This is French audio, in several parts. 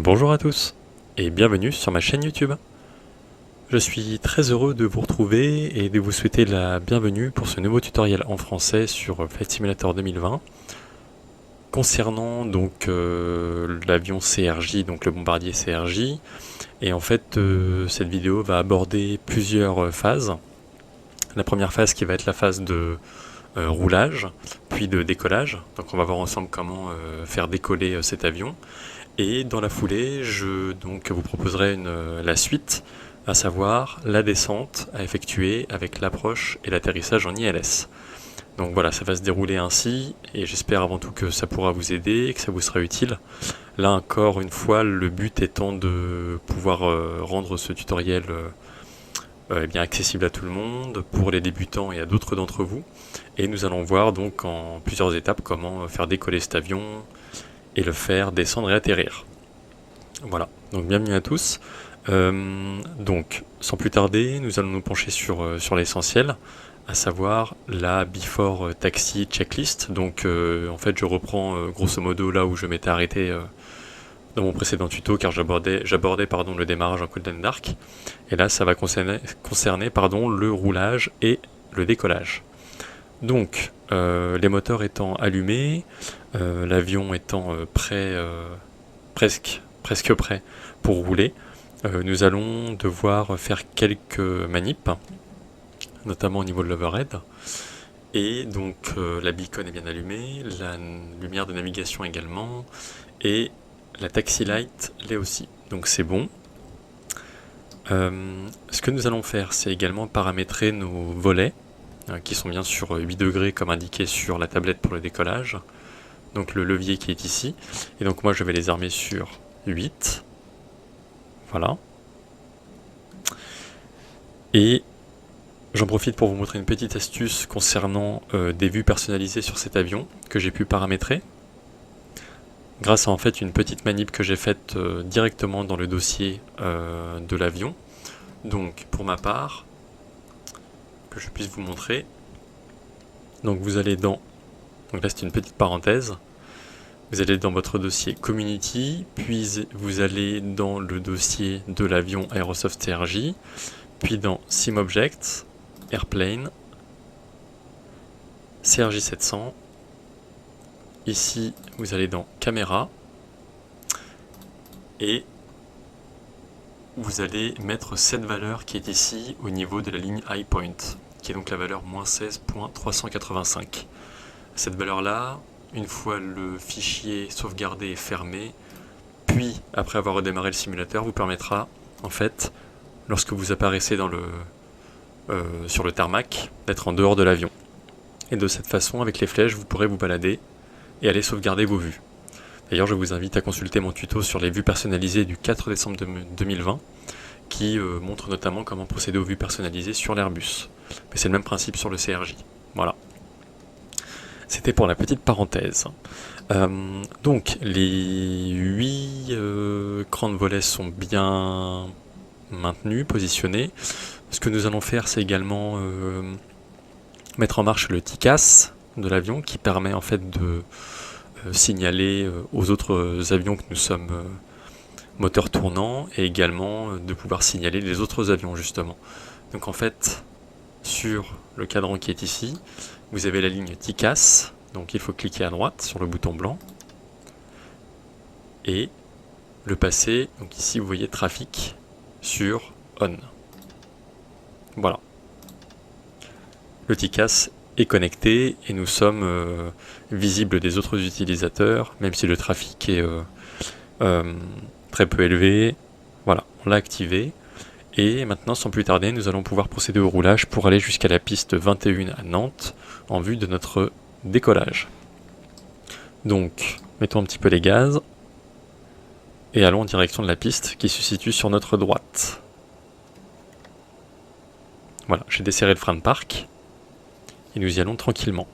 Bonjour à tous et bienvenue sur ma chaîne YouTube. Je suis très heureux de vous retrouver et de vous souhaiter la bienvenue pour ce nouveau tutoriel en français sur Flight Simulator 2020 concernant donc l'avion CRJ, donc le bombardier CRJ. Et en fait cette vidéo va aborder plusieurs phases. La première phase qui va être la phase de roulage, puis de décollage. Donc on va voir ensemble comment faire décoller cet avion. Et dans la foulée, je vous proposerai la suite, à savoir la descente à effectuer avec l'approche et l'atterrissage en ILS. Donc voilà, ça va se dérouler ainsi, et j'espère avant tout que ça pourra vous aider et que ça vous sera utile. Là encore une fois, le but étant de pouvoir rendre ce tutoriel bien accessible à tout le monde, pour les débutants et à d'autres d'entre vous. Et nous allons voir donc en plusieurs étapes comment faire décoller cet avion, et le faire descendre et atterrir. Voilà, donc bienvenue à tous. Donc, sans plus tarder, nous allons nous pencher sur l'essentiel, à savoir la Before Taxi Checklist. Donc, en fait, je reprends grosso modo là où je m'étais arrêté dans mon précédent tuto, car j'abordais le démarrage en Golden Dark. Et là, ça va concerner le roulage et le décollage. Donc, les moteurs étant allumés, l'avion étant presque prêt pour rouler, nous allons devoir faire quelques manips, notamment au niveau de l'overhead. Et donc la beacon est bien allumée, la lumière de navigation également, et la taxi light l'est aussi. Donc c'est bon. Ce que nous allons faire, c'est également paramétrer nos volets, qui sont bien sur 8 degrés comme indiqué sur la tablette pour le décollage. Donc le levier qui est ici. Et donc moi je vais les armer sur 8. Voilà. Et j'en profite pour vous montrer une petite astuce concernant des vues personnalisées sur cet avion que j'ai pu paramétrer. Grâce à en fait une petite manip que j'ai faite directement dans le dossier de l'avion. Donc pour ma part, que je puisse vous montrer. Donc vous allez donc là c'est une petite parenthèse, vous allez dans votre dossier Community, puis vous allez dans le dossier de l'avion Aerosoft CRJ, puis dans SimObject, Airplane, CRJ 700, ici vous allez dans Caméra, et vous allez mettre cette valeur qui est ici au niveau de la ligne High Point, qui est donc la valeur -16.385. Cette valeur-là, une fois le fichier sauvegardé et fermé, puis après avoir redémarré le simulateur, vous permettra, en fait, lorsque vous apparaissez sur le tarmac, d'être en dehors de l'avion. Et de cette façon, avec les flèches, vous pourrez vous balader et aller sauvegarder vos vues. D'ailleurs, je vous invite à consulter mon tuto sur les vues personnalisées du 4 décembre 2020, qui montre notamment comment procéder aux vues personnalisées sur l'Airbus. Mais c'est le même principe sur le CRJ. Voilà. C'était pour la petite parenthèse. Donc, les 8 crans de volets sont bien maintenus, positionnés. Ce que nous allons faire, c'est également mettre en marche le TICAS de l'avion, qui permet en fait de signaler aux autres avions que nous sommes moteur tournant, et également de pouvoir signaler les autres avions justement. Donc en fait, sur le cadran qui est ici, vous avez la ligne TICAS, donc il faut cliquer à droite sur le bouton blanc, et le passer, donc ici vous voyez trafic sur ON. Voilà. Le TICAS est connecté et nous sommes visibles des autres utilisateurs, même si le trafic est très peu élevé. Voilà, on l'a activé. Et maintenant, sans plus tarder, nous allons pouvoir procéder au roulage pour aller jusqu'à la piste 21 à Nantes, en vue de notre décollage. Donc, mettons un petit peu les gaz, et allons en direction de la piste qui se situe sur notre droite. Voilà, j'ai desserré le frein de parc, et nous y allons tranquillement.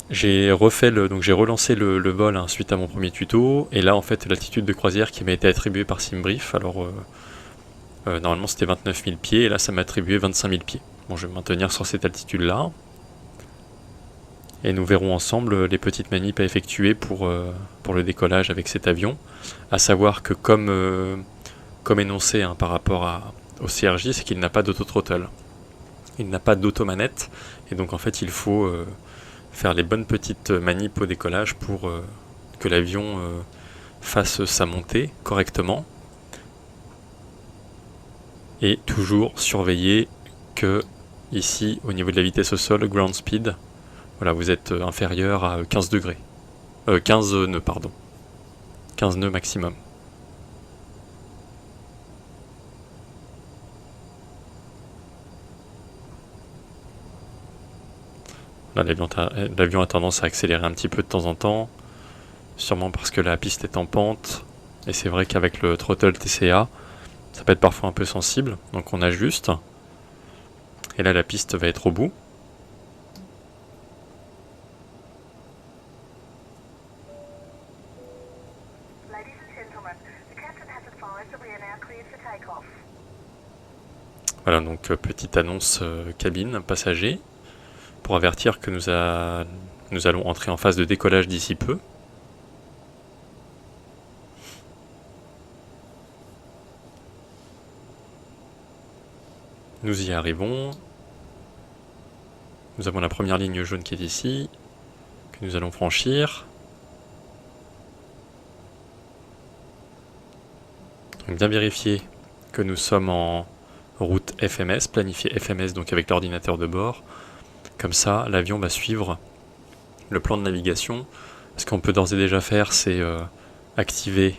J'ai relancé le vol suite à mon premier tuto, et là en fait l'altitude de croisière qui m'a été attribuée par SimBrief, alors normalement c'était 29 000 pieds, et là ça m'a attribué 25 000 pieds. Bon, je vais me maintenir sur cette altitude là, Et nous verrons ensemble les petites manips à effectuer pour le décollage avec cet avion. À savoir que comme énoncé par rapport au CRJ, c'est qu'il n'a pas d'auto-throttle. Il n'a pas d'automanette. Et donc en fait il faut faire les bonnes petites manips au décollage pour que l'avion fasse sa montée correctement. Et toujours surveiller que ici au niveau de la vitesse au sol, ground speed, voilà, vous êtes inférieur à 15 degrés. 15 nœuds, pardon. 15 nœuds maximum. Là, l'avion a tendance à accélérer un petit peu de temps en temps, sûrement parce que la piste est en pente, et c'est vrai qu'avec le throttle TCA, ça peut être parfois un peu sensible, donc on ajuste. Et là, la piste va être au bout. Voilà, donc petite annonce cabine, passager, pour avertir que nous allons entrer en phase de décollage d'ici peu. Nous y arrivons. Nous avons la première ligne jaune qui est ici, que nous allons franchir. Donc bien vérifier que nous sommes en route FMS, planifié FMS donc avec l'ordinateur de bord. Comme ça, l'avion va suivre le plan de navigation. Ce qu'on peut d'ores et déjà faire, c'est activer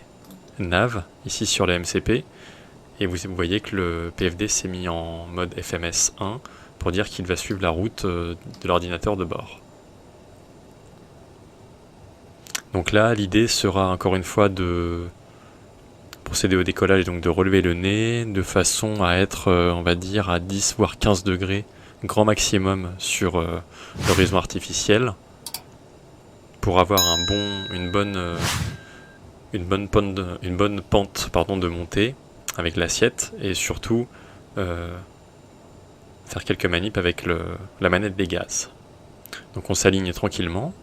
nav, ici sur la MCP. Et vous voyez que le PFD s'est mis en mode FMS 1 pour dire qu'il va suivre la route de l'ordinateur de bord. Donc là, l'idée sera encore une fois de procéder au décollage, donc de relever le nez de façon à être, on va dire, à 10 voire 15 degrés grand maximum sur l'horizon artificiel pour avoir une bonne pente de montée avec l'assiette et surtout faire quelques manips avec la manette des gaz. Donc on s'aligne tranquillement.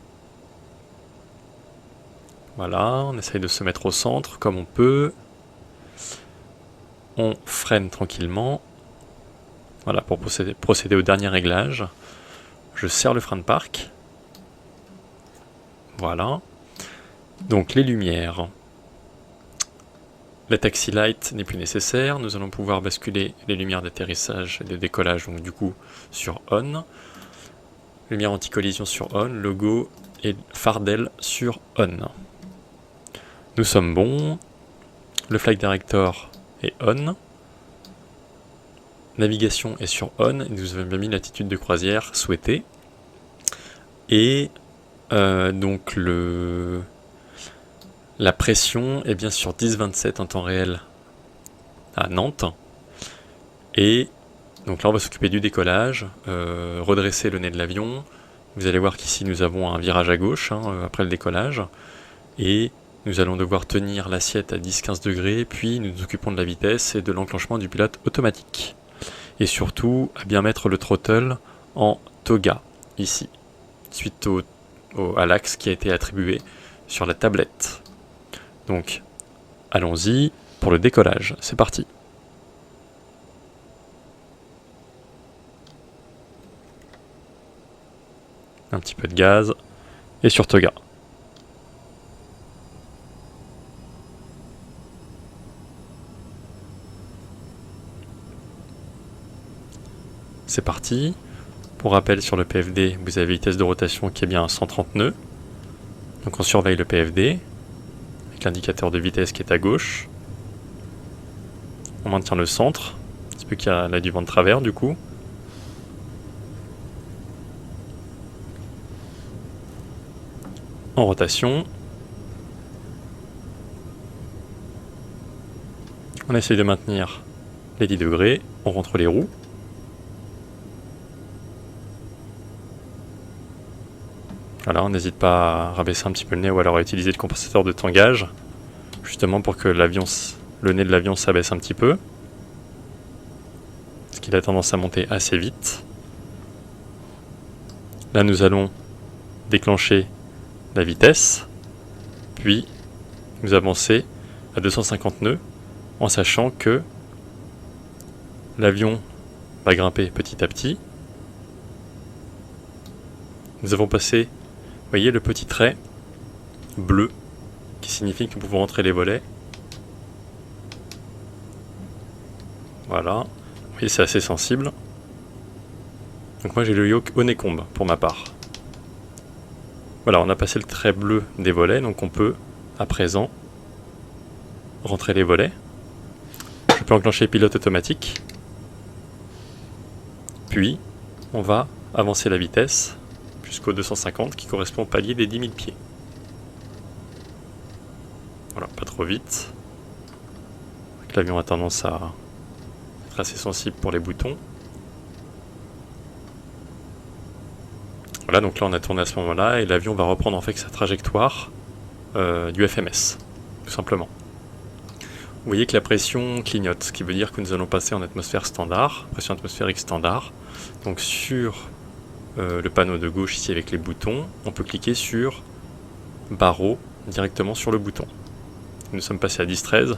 Voilà, on essaye de se mettre au centre comme on peut. On freine tranquillement. Voilà, pour procéder au dernier réglage. Je serre le frein de parc. Voilà. Donc les lumières. La taxi light n'est plus nécessaire. Nous allons pouvoir basculer les lumières d'atterrissage et de décollage, donc du coup sur on. Lumière anti-collision sur on. Logo et phare d'aile sur on. Nous sommes bons. Le flight director est on. Navigation est sur on. Et nous avons bien mis l'attitude de croisière souhaitée. Et donc la pression est bien sur 10,27 en temps réel à Nantes. Et donc là on va s'occuper du décollage, redresser le nez de l'avion. Vous allez voir qu'ici nous avons un virage à gauche après le décollage. Et nous allons devoir tenir l'assiette à 10-15 degrés, puis nous nous occupons de la vitesse et de l'enclenchement du pilote automatique. Et surtout, à bien mettre le throttle en toga, ici, suite à l'axe qui a été attribué sur la tablette. Donc, allons-y pour le décollage. C'est parti. Un petit peu de gaz et sur toga. C'est parti. Pour rappel, sur le PFD, vous avez vitesse de rotation qui est bien à 130 nœuds. Donc on surveille le PFD, avec l'indicateur de vitesse qui est à gauche. On maintient le centre, un petit peu qu'il y a là du vent de travers du coup. En rotation. On essaye de maintenir les 10 degrés, on rentre les roues. Voilà, on n'hésite pas à rabaisser un petit peu le nez ou alors à utiliser le compensateur de tangage, justement pour que le nez de l'avion s'abaisse un petit peu, parce qu'il a tendance à monter assez vite. Là nous allons déclencher la vitesse, puis nous avancer à 250 nœuds en sachant que l'avion va grimper petit à petit. Nous avons passé, vous voyez le petit trait bleu qui signifie que nous pouvons rentrer les volets. Voilà, vous voyez c'est assez sensible. Donc moi j'ai le yoke Honeycomb pour ma part. Voilà, on a passé le trait bleu des volets, donc on peut à présent rentrer les volets. Je peux enclencher pilote automatique. Puis on va avancer la vitesse jusqu'au 250 qui correspond au palier des 10 000 pieds. Voilà, pas trop vite. L'avion a tendance à être assez sensible pour les boutons. Voilà, donc là on a tourné à ce moment-là et l'avion va reprendre en fait sa trajectoire du FMS, tout simplement. Vous voyez que la pression clignote, ce qui veut dire que nous allons passer en atmosphère standard, pression atmosphérique standard. Donc sur le panneau de gauche ici avec les boutons, on peut cliquer sur barreau directement sur le bouton. Nous sommes passés à 10-13,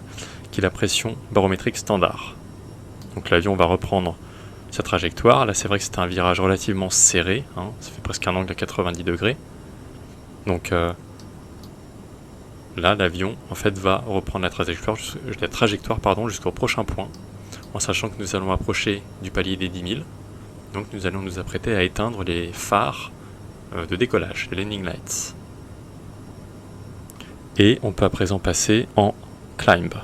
qui est la pression barométrique standard. Donc l'avion va reprendre sa trajectoire. Là c'est vrai que c'est un virage relativement serré, hein, ça fait presque un angle à 90 degrés. Donc là l'avion en fait va reprendre la trajectoire jusqu'au prochain point, en sachant que nous allons approcher du palier des 10 000. Donc nous allons nous apprêter à éteindre les phares de décollage, les landing lights. Et on peut à présent passer en climb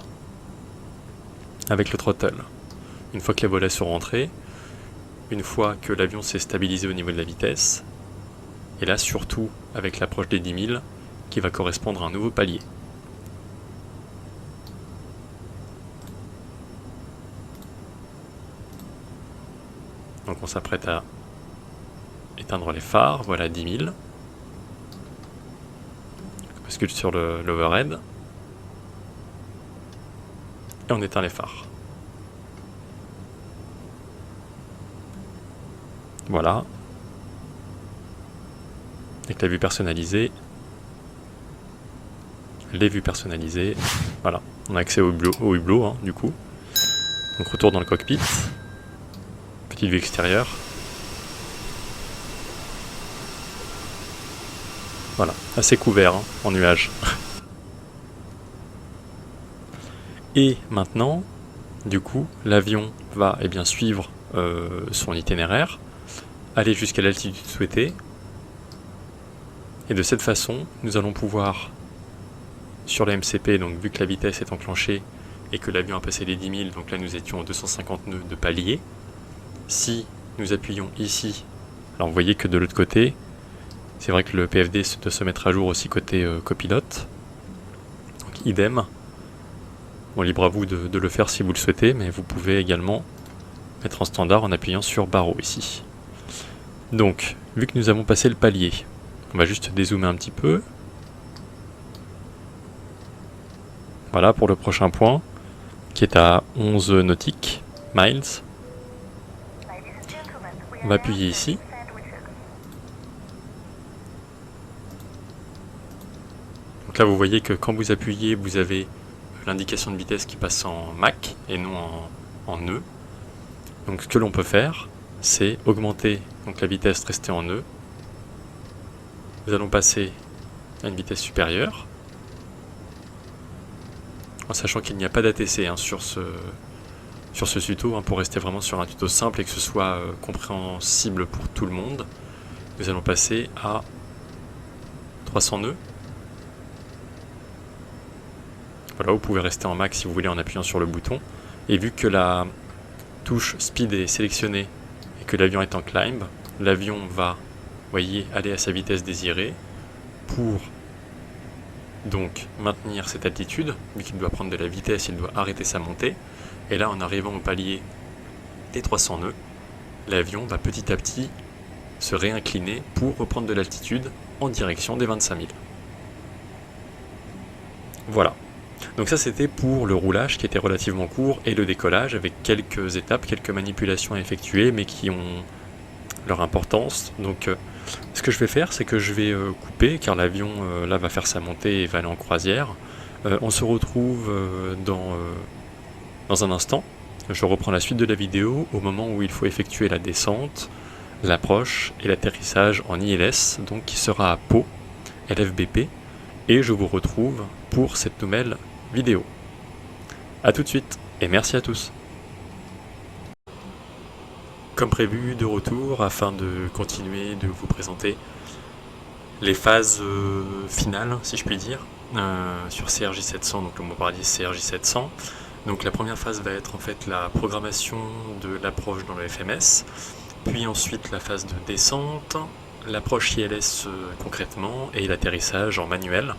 avec le throttle. Une fois que les volets sont rentrés, une fois que l'avion s'est stabilisé au niveau de la vitesse, et là surtout avec l'approche des 10 000 qui va correspondre à un nouveau palier. Donc on s'apprête à éteindre les phares, voilà 10 000. On bascule sur l'overhead. Et on éteint les phares. Voilà. Avec la vue personnalisée. Les vues personnalisées. Voilà. On a accès au hublot, hein, du coup. Donc retour dans le cockpit. Petite vue extérieure. Voilà. Assez couvert hein, en nuages. Et maintenant, du coup, l'avion va suivre son itinéraire, aller jusqu'à l'altitude souhaitée, et de cette façon, nous allons pouvoir, sur la MCP, donc vu que la vitesse est enclenchée et que l'avion a passé les 10 000, donc là nous étions à 250 nœuds de palier, si nous appuyons ici, alors vous voyez que de l'autre côté, c'est vrai que le PFD doit se mettre à jour aussi côté copilote, donc idem. Bon, libre à vous de le faire si vous le souhaitez, mais vous pouvez également mettre en standard en appuyant sur barreau ici. Donc, vu que nous avons passé le palier, on va juste dézoomer un petit peu. Voilà pour le prochain point, qui est à 11 nautiques, miles. On va appuyer ici. Donc là, vous voyez que quand vous appuyez, vous avez l'indication de vitesse qui passe en Mach et non en nœuds. Donc ce que l'on peut faire, c'est augmenter donc la vitesse restée en nœuds. Nous allons passer à une vitesse supérieure, en sachant qu'il n'y a pas d'ATC hein, sur ce tuto, hein, pour rester vraiment sur un tuto simple et que ce soit compréhensible pour tout le monde. Nous allons passer à 300 nœuds. Voilà, vous pouvez rester en max si vous voulez en appuyant sur le bouton. Et vu que la touche speed est sélectionnée et que l'avion est en climb, l'avion va, vous voyez, aller à sa vitesse désirée pour donc maintenir cette altitude. Vu qu'il doit prendre de la vitesse, il doit arrêter sa montée. Et là, en arrivant au palier des 300 nœuds, l'avion va petit à petit se réincliner pour reprendre de l'altitude en direction des 25 000. Voilà. Donc ça c'était pour le roulage qui était relativement court et le décollage avec quelques étapes, quelques manipulations à effectuer mais qui ont leur importance. Donc Ce que je vais faire, c'est que je vais couper, car l'avion là va faire sa montée et va aller en croisière. On se retrouve dans un instant. Je reprends la suite de la vidéo au moment où il faut effectuer la descente, l'approche et l'atterrissage en ILS, donc qui sera à Pau, LFBP, et je vous retrouve pour cette nouvelle vidéo. A tout de suite, et merci à tous. Comme prévu, de retour afin de continuer de vous présenter les phases finales, si je puis dire, sur CRJ 700, donc le Bombardier CRJ 700. Donc la première phase va être en fait la programmation de l'approche dans le FMS, puis ensuite la phase de descente, l'approche ILS concrètement et l'atterrissage en manuel.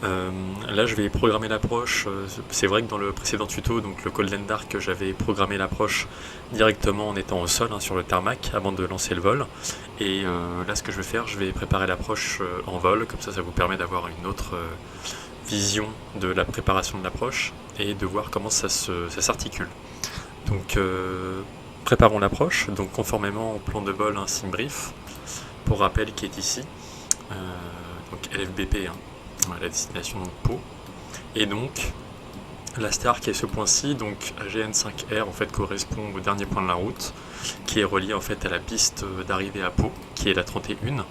Là je vais programmer l'approche, c'est vrai que dans le précédent tuto, donc le Golden Dark, j'avais programmé l'approche directement en étant au sol, sur le tarmac avant de lancer le vol. Et là ce que je vais faire, je vais préparer l'approche en vol, comme ça vous permet d'avoir une autre vision de la préparation de l'approche et de voir comment ça s'articule. Donc préparons l'approche, donc conformément au plan de vol SimBrief, pour rappel qui est ici, donc LFBP, la destination de Pau, et donc la star qui est ce point-ci, donc AGN5R en fait correspond au dernier point de la route, qui est relié en fait à la piste d'arrivée à Pau, qui est la 31.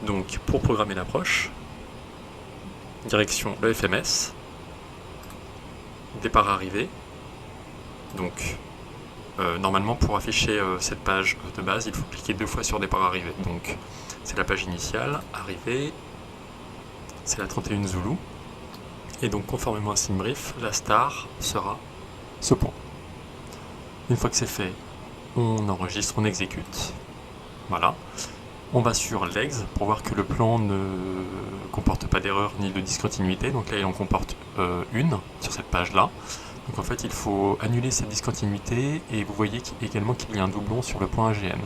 Donc pour programmer l'approche, direction le FMS, départ arrivée. Donc normalement pour afficher cette page de base, il faut cliquer 2 fois sur départ arrivée. Donc c'est la page initiale, arrivée, c'est la 31 Zulu. Et donc conformément à SimBrief, la star sera ce point. Une fois que c'est fait, on enregistre, on exécute. Voilà. On va sur Legs pour voir que le plan ne comporte pas d'erreur ni de discontinuité. Donc là, il en comporte une sur cette page-là. Donc en fait, il faut annuler cette discontinuité et vous voyez également qu'il y a un doublon sur le point AGN.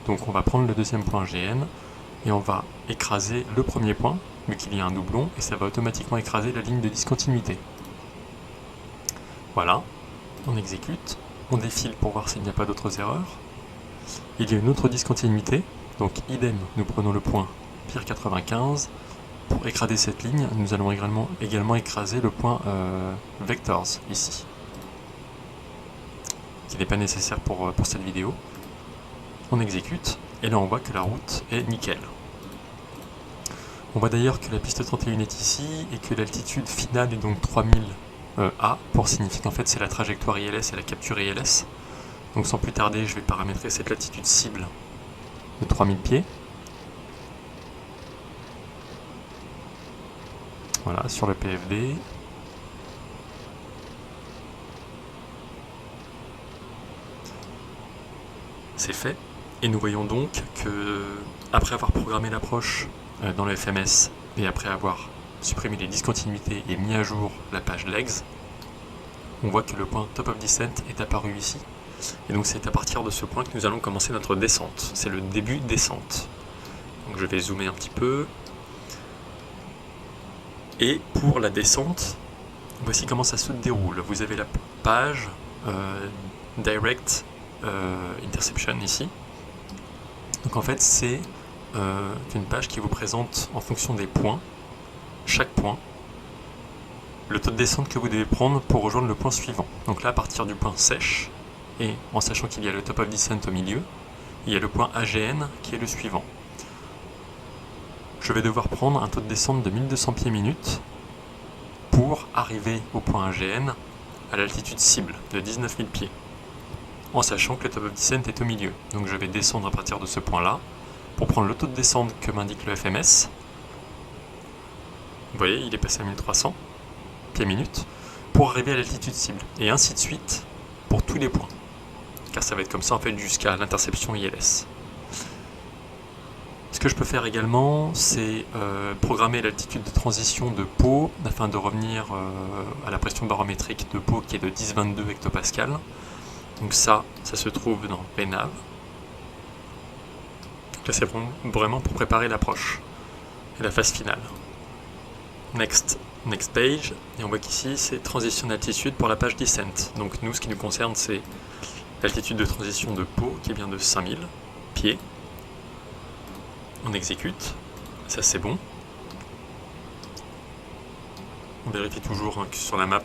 Donc on va prendre le deuxième point AGN et on va écraser le premier point, vu qu'il y a un doublon, et ça va automatiquement écraser la ligne de discontinuité. Voilà, on exécute, on défile pour voir s'il n'y a pas d'autres erreurs. Il y a une autre discontinuité, donc idem, nous prenons le point Pier 95. Pour écraser cette ligne, nous allons également écraser le point Vectors, ici, qui n'est pas nécessaire pour cette vidéo. On exécute, et là on voit que la route est nickel. On voit d'ailleurs que la piste 31 est ici, et que l'altitude finale est donc 3000 A, pour signifier qu'en fait c'est la trajectoire ILS et la capture ILS. Donc sans plus tarder, je vais paramétrer cette latitude cible de 3000 pieds. Voilà, sur le PFD. C'est fait. Et nous voyons donc que, après avoir programmé l'approche dans le FMS et après avoir supprimé les discontinuités et mis à jour la page Legs, on voit que le point Top of Descent est apparu ici. Et donc c'est à partir de ce point que nous allons commencer notre descente. C'est le début descente. Donc je vais zoomer un petit peu. Et pour la descente, voici comment ça se déroule. Vous avez la page Direct Interception ici. Donc en fait c'est une page qui vous présente en fonction des points, chaque point, le taux de descente que vous devez prendre pour rejoindre le point suivant. Donc là à partir du point sèche, et en sachant qu'il y a le Top of Descent au milieu, il y a le point AGN qui est le suivant. Je vais devoir prendre un taux de descente de 1200 pieds minute pour arriver au point AGN à l'altitude cible de 19 000 pieds, en sachant que le Top of Descent est au milieu. Donc je vais descendre à partir de ce point-là pour prendre le taux de descente que m'indique le FMS. Vous voyez, il est passé à 1300 pieds minute pour arriver à l'altitude cible, et ainsi de suite pour tous les points, car ça va être comme ça en fait jusqu'à l'interception ILS. Ce que je peux faire également, c'est programmer l'altitude de transition de Pau afin de revenir à la pression barométrique de Pau qui est de 10,22 hectopascal. Donc ça se trouve dans VNAV. Donc là c'est vraiment pour préparer l'approche et la phase finale. Next page, et on voit qu'ici c'est transition d'altitude pour la page Descent. Donc nous, ce qui nous concerne, c'est l'altitude de transition de Pau qui est bien de 5000 pieds. On exécute, ça c'est bon. On vérifie toujours que sur la map,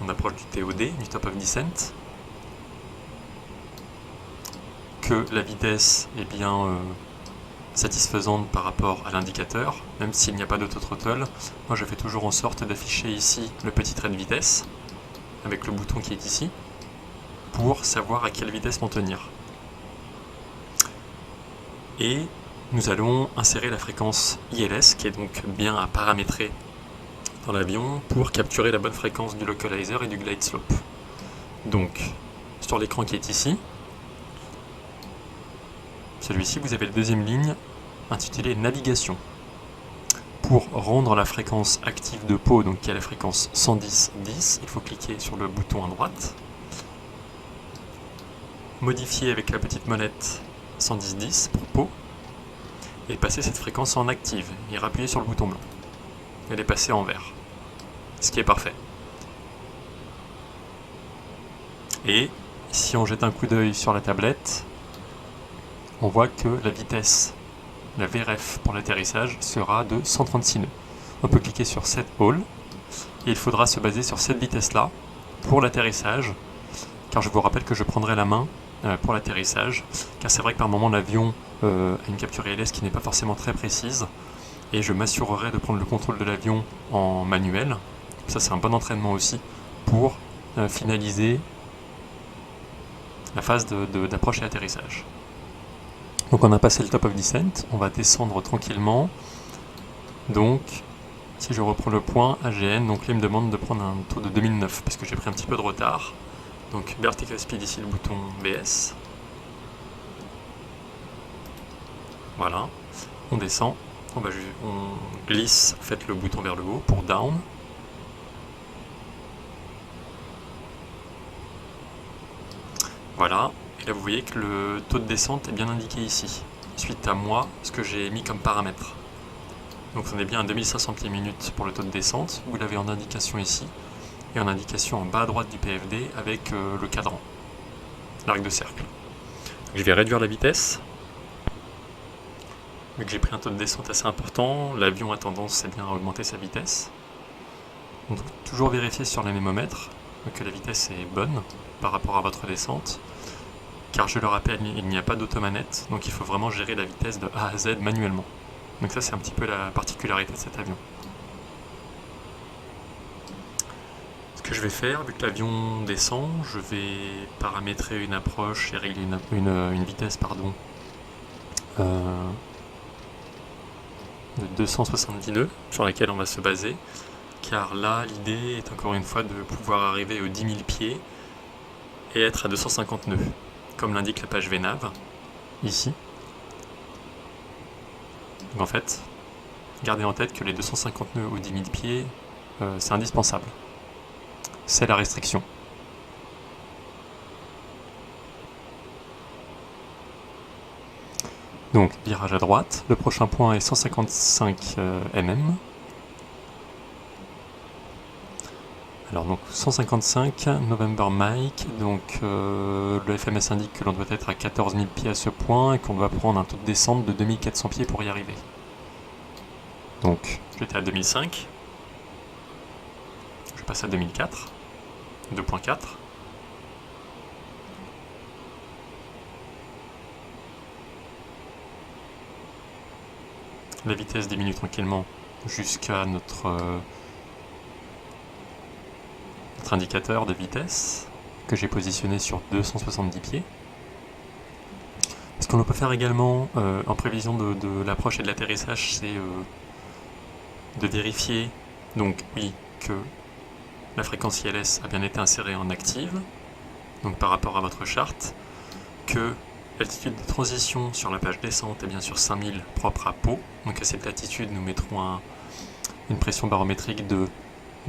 on approche du TOD, du Top of Descent. Que la vitesse est bien satisfaisante par rapport à l'indicateur, même s'il n'y a pas d'auto-throttle. Moi je fais toujours en sorte d'afficher ici le petit trait de vitesse, avec le bouton qui est ici, pour savoir à quelle vitesse m'en tenir. Et nous allons insérer la fréquence ILS, qui est donc bien à paramétrer dans l'avion pour capturer la bonne fréquence du localizer et du glide slope. Donc, sur l'écran qui est ici, celui-ci, vous avez la deuxième ligne intitulée Navigation. Pour rendre la fréquence active de Pau, donc qui est la fréquence 110.10, il faut cliquer sur le bouton à droite. Modifier avec la petite molette 110.10 pour Pau. Et passer cette fréquence en active. Et appuyer sur le bouton blanc. Elle est passée en vert. Ce qui est parfait. Et si on jette un coup d'œil sur la tablette, on voit que la vitesse, la VRF pour l'atterrissage, sera de 136 nœuds. On peut cliquer sur Set All, et il faudra se baser sur cette vitesse-là pour l'atterrissage, car je vous rappelle que je prendrai la main pour l'atterrissage, car c'est vrai que par moment l'avion a une capture ILS qui n'est pas forcément très précise, et je m'assurerai de prendre le contrôle de l'avion en manuel. Ça c'est un bon entraînement aussi pour finaliser la phase d'approche et atterrissage. Donc on a passé le top of descent, on va descendre tranquillement. Donc si je reprends le point AGN, donc là il me demande de prendre un taux de 2009 parce que j'ai pris un petit peu de retard. Donc vertical speed ici, le bouton VS. Voilà, on descend, on glisse, faites le bouton vers le haut pour down. Voilà, et là vous voyez que le taux de descente est bien indiqué ici, suite à moi, ce que j'ai mis comme paramètre. Donc on est bien à 2500 pieds minutes pour le taux de descente, vous l'avez en indication ici, et en indication en bas à droite du PFD avec le cadran, l'arc de cercle. Je vais réduire la vitesse. Vu que j'ai pris un taux de descente assez important, l'avion a tendance à augmenter sa vitesse. Donc toujours vérifier sur l'anémomètre que la vitesse est bonne par rapport à votre descente, car je le rappelle, il n'y a pas d'automanette, donc il faut vraiment gérer la vitesse de A à Z manuellement. Donc ça c'est un petit peu la particularité de cet avion. Ce que je vais faire, vu que l'avion descend, je vais paramétrer une approche et régler une vitesse de 270 nœuds sur laquelle on va se baser, car là l'idée est encore une fois de pouvoir arriver aux 10 000 pieds et être à 250 nœuds, comme l'indique la page VNAV, ici. Donc en fait, gardez en tête que les 250 nœuds aux 10 000 pieds, c'est indispensable. C'est la restriction. Donc, virage à droite. Le prochain point est 155 mm. Alors, donc 155, November Mike. Donc, le FMS indique que l'on doit être à 14 000 pieds à ce point et qu'on doit prendre un taux de descente de 2400 pieds pour y arriver. Donc, j'étais à 2005. Je passe à 2004. 2.4. La vitesse diminue tranquillement jusqu'à notre indicateur de vitesse que j'ai positionné sur 270 pieds. Ce qu'on peut faire également en prévision de l'approche et de l'atterrissage, c'est de vérifier donc oui que la fréquence ILS a bien été insérée en active, donc par rapport à votre charte, que l'altitude de transition sur la page descente est bien sûr 5000 propre à Pau, donc à cette latitude nous mettrons une pression barométrique de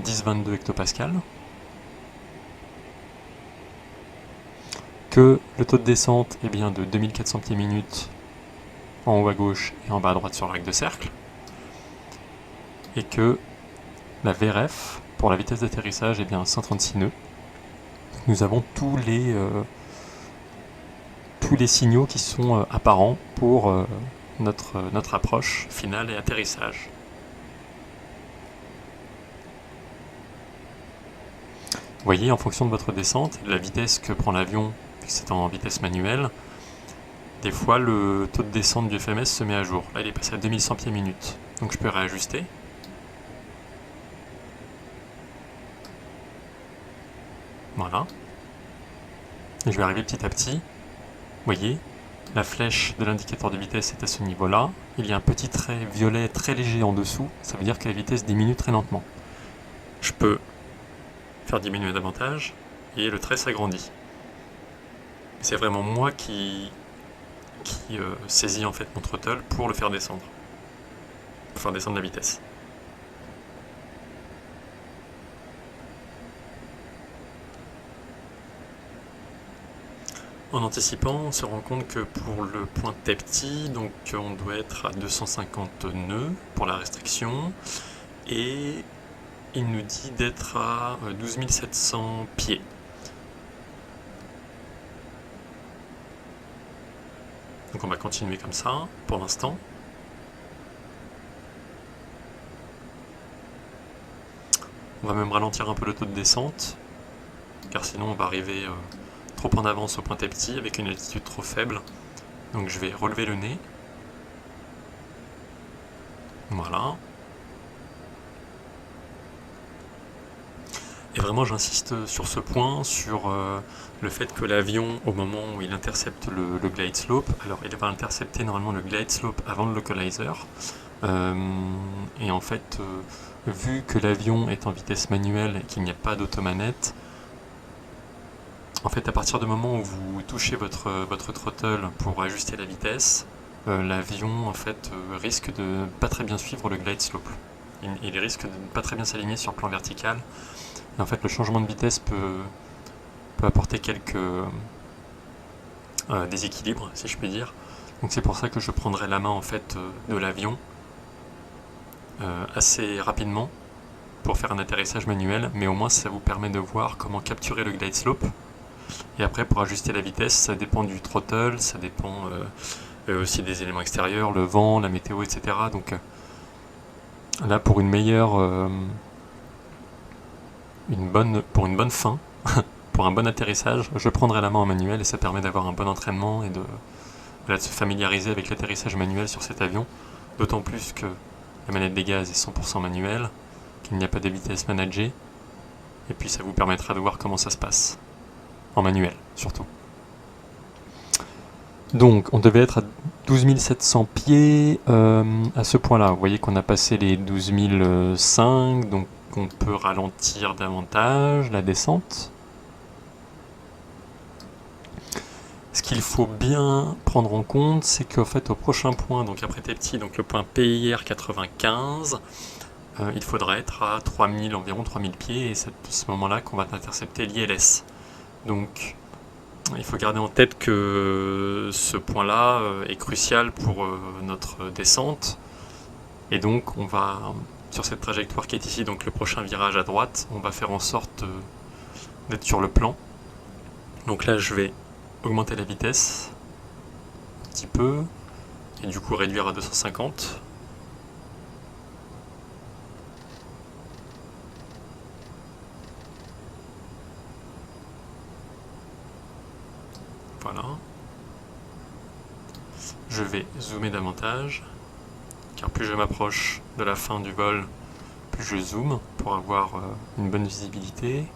10,22 hectopascal, que le taux de descente est bien de 2400 pieds minutes en haut à gauche et en bas à droite sur l'arc de cercle, et que la VRF pour la vitesse d'atterrissage est bien 136 nœuds. Nous avons tous les signaux qui sont apparents pour notre approche finale et atterrissage. Vous voyez, en fonction de votre descente, de la vitesse que prend l'avion, puisque c'est en vitesse manuelle, des fois le taux de descente du FMS se met à jour. Là, il est passé à 2100 pieds minute. Donc je peux réajuster. Voilà. Et je vais arriver petit à petit. Vous voyez, la flèche de l'indicateur de vitesse est à ce niveau-là. Il y a un petit trait violet très léger en dessous. Ça veut dire que la vitesse diminue très lentement. Je peux faire diminuer davantage et le trait s'agrandit. C'est vraiment moi qui saisis en fait mon throttle pour le faire descendre. Pour faire descendre la vitesse. En anticipant, on se rend compte que pour le point TEPTI, donc on doit être à 250 nœuds pour la restriction, et il nous dit d'être à 12 700 pieds. Donc on va continuer comme ça pour l'instant. On va même ralentir un peu le taux de descente, car sinon on va arriver trop en avance au point TEPTI avec une altitude trop faible. Donc je vais relever le nez. Voilà. Et vraiment j'insiste sur ce point, sur le fait que l'avion, au moment où il intercepte le glide slope, alors il va intercepter normalement le glide slope avant le localizer, et en fait, vu que l'avion est en vitesse manuelle et qu'il n'y a pas d'automanette, en fait, à partir du moment où vous touchez votre throttle pour ajuster la vitesse, l'avion en fait risque de ne pas très bien suivre le glide slope. Il risque de ne pas très bien s'aligner sur le plan vertical. Et en fait, le changement de vitesse peut apporter quelques déséquilibres, si je puis dire. Donc c'est pour ça que je prendrai la main en fait de l'avion assez rapidement pour faire un atterrissage manuel, mais au moins ça vous permet de voir comment capturer le glide slope. Et après, pour ajuster la vitesse, ça dépend du throttle, ça dépend aussi des éléments extérieurs, le vent, la météo, etc. Donc là, pour une meilleure, pour une bonne fin, pour un bon atterrissage, je prendrai la main en manuel et ça permet d'avoir un bon entraînement et de se familiariser avec l'atterrissage manuel sur cet avion. D'autant plus que la manette des gaz est 100% manuelle, qu'il n'y a pas de vitesse managée, et puis ça vous permettra de voir comment ça se passe. En manuel, surtout. Donc, on devait être à 12 700 pieds à ce point-là. Vous voyez qu'on a passé les 12 005, donc on peut ralentir davantage la descente. Ce qu'il faut bien prendre en compte, c'est qu'en fait, au prochain point, donc après TEPTI, donc le point PIR 95, il faudra être à 3000, environ 3000 pieds, et c'est à ce moment-là qu'on va intercepter l'ILS. Donc, il faut garder en tête que ce point-là est crucial pour notre descente. Et donc, on va, sur cette trajectoire qui est ici, donc le prochain virage à droite, on va faire en sorte d'être sur le plan. Donc là, je vais augmenter la vitesse un petit peu, et du coup réduire à 250. Voilà. Je vais zoomer davantage, car plus je m'approche de la fin du vol, plus je zoome pour avoir une bonne visibilité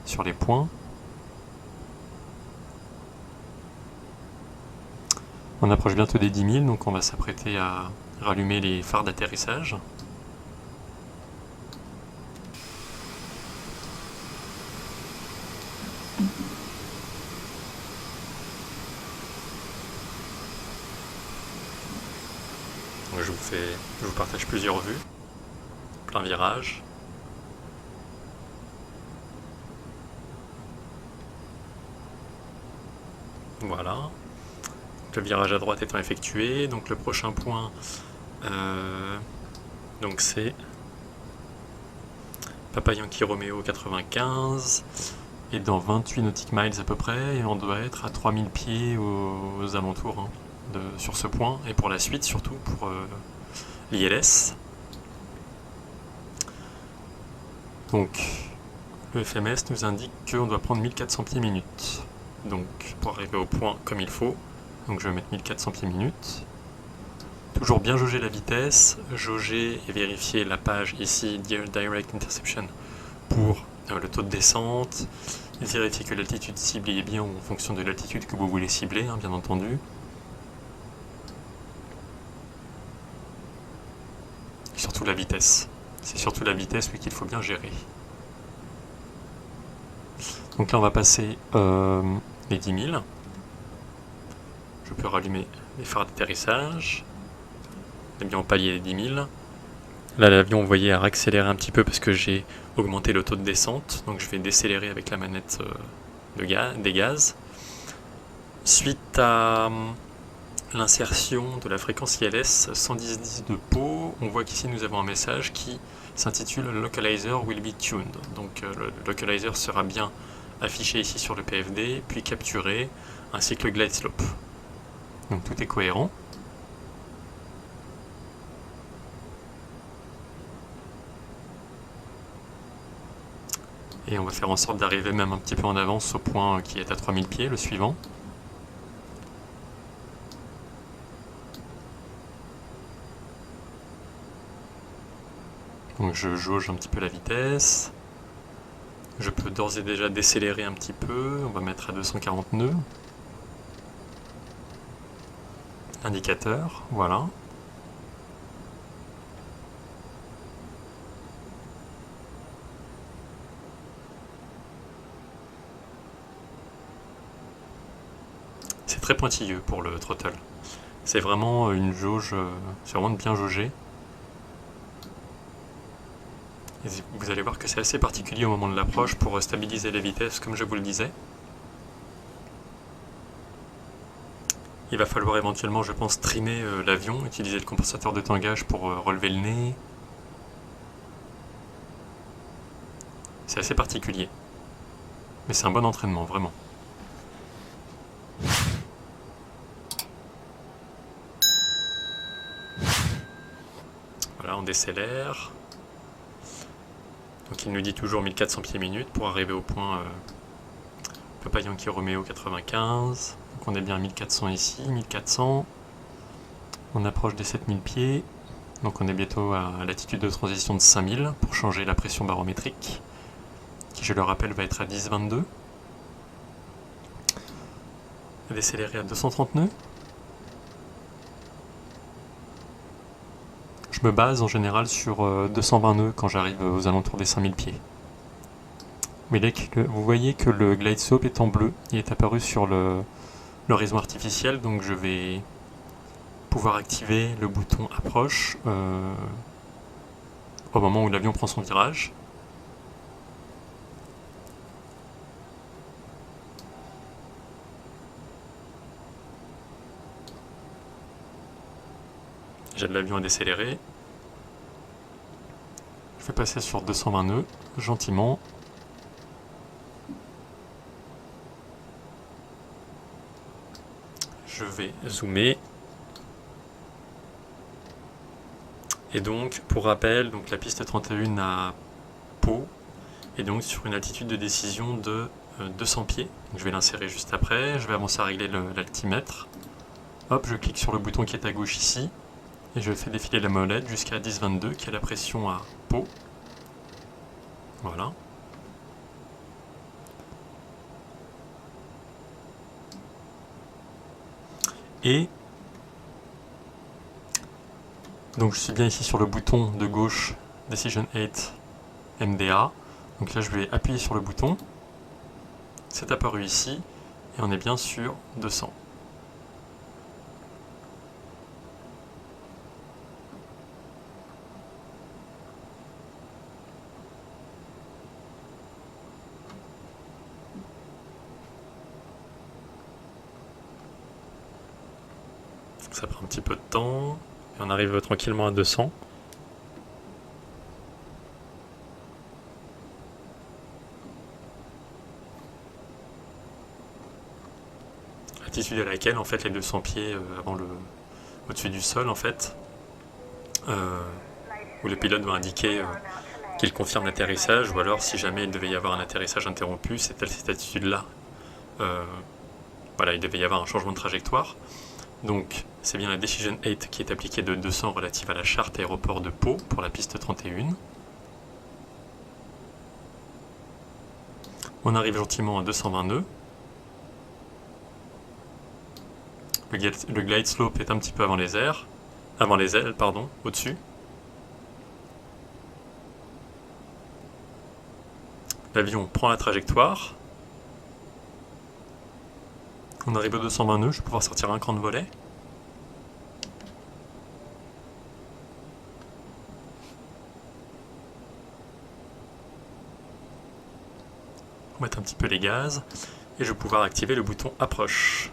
sur les points. On approche bientôt des 10 000, donc on va s'apprêter à rallumer les phares d'atterrissage. Je vous partage plusieurs vues, plein virage. Voilà. Le virage à droite étant effectué, donc le prochain point, donc c'est Papa Yankee Romeo 95, et dans 28 nautiques miles à peu près, et on doit être à 3000 pieds aux alentours, hein, sur ce point et pour la suite, surtout pour l'ILS. Donc le FMS nous indique qu'on doit prendre 1400 pieds minutes. Donc pour arriver au point comme il faut, donc je vais mettre 1400 pieds minutes. Toujours bien jauger la vitesse, jauger et vérifier la page ici Direct Interception pour le taux de descente, vérifier que l'altitude ciblée est bien en fonction de l'altitude que vous voulez cibler, bien entendu. Et surtout la vitesse. C'est surtout la vitesse qu'il faut bien gérer. Donc là on va passer les 10 000. Je peux rallumer les phares d'atterrissage. On est bien au palier des 10 000. Là l'avion, vous voyez, a accéléré un petit peu parce que j'ai augmenté le taux de descente. Donc je vais décélérer avec la manette des gaz. Suite à l'insertion de la fréquence ILS 110 de Pau, on voit qu'ici nous avons un message qui s'intitule Localizer will be tuned. Donc le localizer sera bien affiché ici sur le PFD, puis capturé, ainsi que le glide slope. Donc tout est cohérent. Et on va faire en sorte d'arriver même un petit peu en avance au point qui est à 3000 pieds, le suivant. Donc je jauge un petit peu la vitesse. Je peux d'ores et déjà décélérer un petit peu. On va mettre à 240 nœuds. Indicateur, voilà. C'est très pointilleux pour le throttle. C'est vraiment une jauge, c'est vraiment bien jaugé. Et vous allez voir que c'est assez particulier au moment de l'approche pour stabiliser les vitesses, comme je vous le disais. Il va falloir éventuellement, je pense, trimmer l'avion, utiliser le compensateur de tangage pour relever le nez. C'est assez particulier. Mais c'est un bon entraînement, vraiment. Voilà, on décélère. Donc il nous dit toujours 1400 pieds minutes pour arriver au point Papa Yankee Romeo 95. Donc on est bien à 1400 ici, 1400. On approche des 7000 pieds. Donc on est bientôt à latitude de transition de 5000 pour changer la pression barométrique, qui je le rappelle va être à 10,22. Décélérer à 230 nœuds. Je me base en général sur 220 nœuds quand j'arrive aux alentours des 5000 pieds. Mais là, vous voyez que le glide slope est en bleu. Il est apparu sur l'horizon artificiel, donc je vais pouvoir activer le bouton approche au moment où l'avion prend son virage. J'aide l'avion à décélérer. Je vais passer sur 220 nœuds, gentiment. Je vais zoomer. Et donc, pour rappel, donc la piste 31 à Pau est donc sur une altitude de décision de 200 pieds. Donc, je vais l'insérer juste après. Je vais avancer à régler l'altimètre. Hop, je clique sur le bouton qui est à gauche ici. Et je fais défiler la molette jusqu'à 10,22 qui est la pression à Pau. Voilà. Et donc je suis bien ici sur le bouton de gauche Decision 8 MDA. Donc là je vais appuyer sur le bouton. C'est apparu ici et on est bien sur 200. Ça prend un petit peu de temps et on arrive tranquillement à 200. altitude à laquelle en fait les 200 pieds au-dessus du sol en fait, où le pilote doit indiquer qu'il confirme l'atterrissage, ou alors si jamais il devait y avoir un atterrissage interrompu, c'est à cette altitude-là. Voilà, il devait y avoir un changement de trajectoire. Donc c'est bien la Decision 8 qui est appliquée de 200 relative à la charte aéroport de Pau pour la piste 31. On arrive gentiment à 220 nœuds. Le glide slope est un petit peu avant les airs, avant les ailes, pardon, au-dessus. L'avion prend la trajectoire. On arrive aux 220 nœuds, je vais pouvoir sortir un cran de volet. On va mettre un petit peu les gaz et je vais pouvoir activer le bouton approche.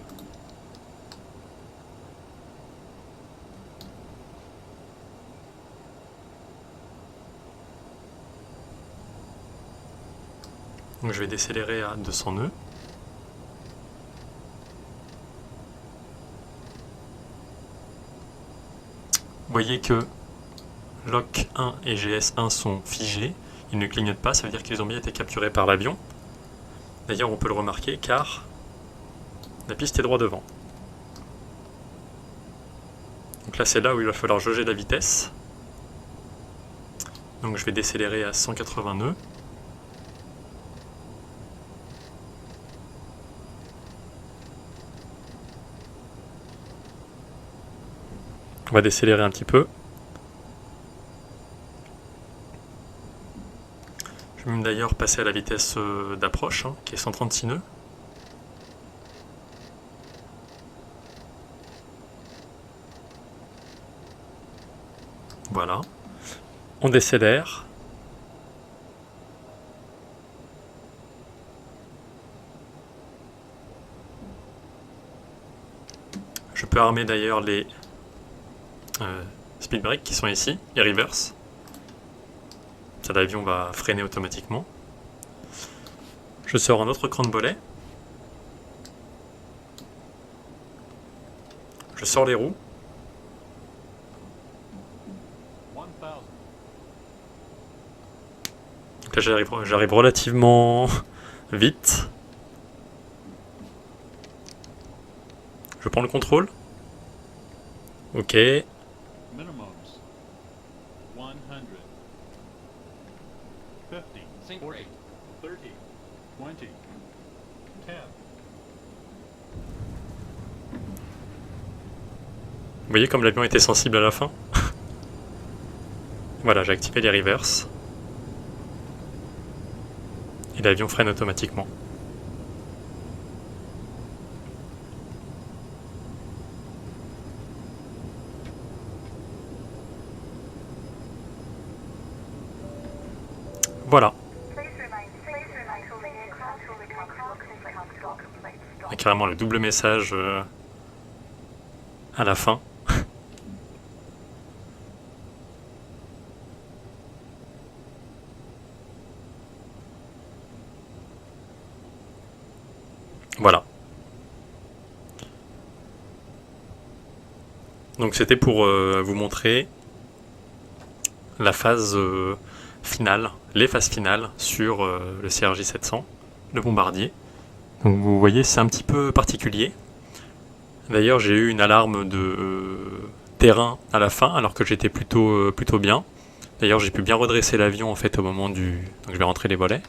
Donc je vais décélérer à 200 nœuds. Vous voyez que LOC 1 et GS1 sont figés, ils ne clignotent pas, ça veut dire qu'ils ont bien été capturés par l'avion. D'ailleurs on peut le remarquer car la piste est droit devant. Donc là c'est là où il va falloir jauger la vitesse. Donc je vais décélérer à 180 nœuds. On va décélérer un petit peu. Je vais même d'ailleurs passer à la vitesse d'approche, qui est 136 nœuds. Voilà. On décélère. Je peux armer d'ailleurs les speed brakes qui sont ici, les reverse. Ça, l'avion va freiner automatiquement. Je sors un autre cran de volet. Je sors les roues. Donc là j'arrive relativement vite. Je prends le contrôle. Ok. Minimums 100, 50, 40, 30, 20, 10. Vous voyez comme l'avion était sensible à la fin. Voilà, j'ai activé les reverse. Et l'avion freine automatiquement. Voilà. Il y a carrément le double message à la fin. Voilà. Donc c'était pour vous montrer la phase finale, les phases finales sur le CRJ 700, le Bombardier. Donc vous voyez, c'est un petit peu particulier. D'ailleurs, j'ai eu une alarme de terrain à la fin, alors que j'étais plutôt bien. D'ailleurs, j'ai pu bien redresser l'avion en fait au moment du. Donc je vais rentrer les volets.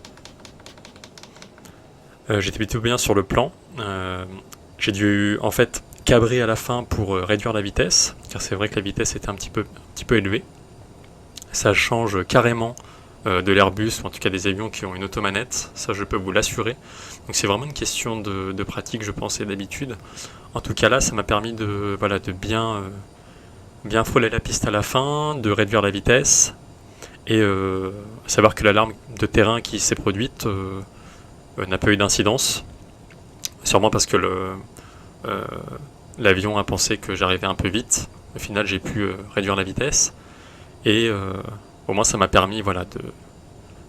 J'étais plutôt bien sur le plan. J'ai dû en fait cabrer à la fin pour réduire la vitesse, car c'est vrai que la vitesse était un petit peu élevée. Ça change carrément de l'Airbus, ou en tout cas des avions qui ont une automanette, ça je peux vous l'assurer. Donc c'est vraiment une question de pratique, je pense, et d'habitude. En tout cas là, ça m'a permis de bien frôler la piste à la fin, de réduire la vitesse, et savoir que l'alarme de terrain qui s'est produite n'a pas eu d'incidence. Sûrement parce que l'avion a pensé que j'arrivais un peu vite. Au final, j'ai pu réduire la vitesse. Et au moins, ça m'a permis de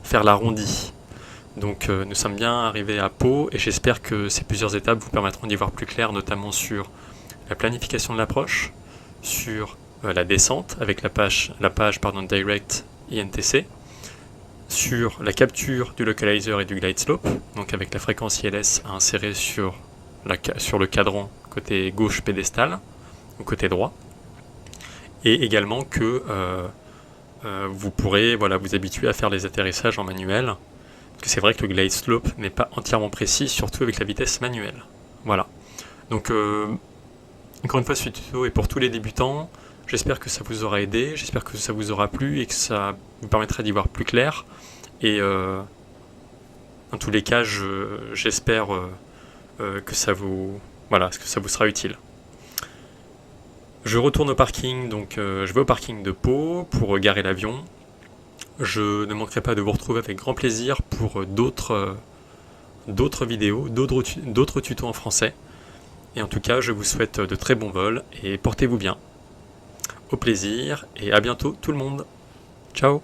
faire l'arrondi. Donc nous sommes bien arrivés à Pau et j'espère que ces plusieurs étapes vous permettront d'y voir plus clair, notamment sur la planification de l'approche, sur la descente avec la page Direct INTC, sur la capture du localizer et du glide slope, donc avec la fréquence ILS à insérer sur le cadran côté gauche pédestal ou côté droit, et également que vous pourrez vous habituer à faire les atterrissages en manuel, parce que c'est vrai que le glide slope n'est pas entièrement précis, surtout avec la vitesse manuelle. Voilà. Donc encore une fois, ce tuto est pour tous les débutants. J'espère que ça vous aura aidé, j'espère que ça vous aura plu et que ça vous permettra d'y voir plus clair. Et dans tous les cas, j'espère que ça vous sera utile. Je retourne au parking, donc je vais au parking de Pau pour garer l'avion. Je ne manquerai pas de vous retrouver avec grand plaisir pour d'autres vidéos, d'autres tutos en français. Et en tout cas, je vous souhaite de très bons vols et portez-vous bien. Au plaisir et à bientôt tout le monde. Ciao.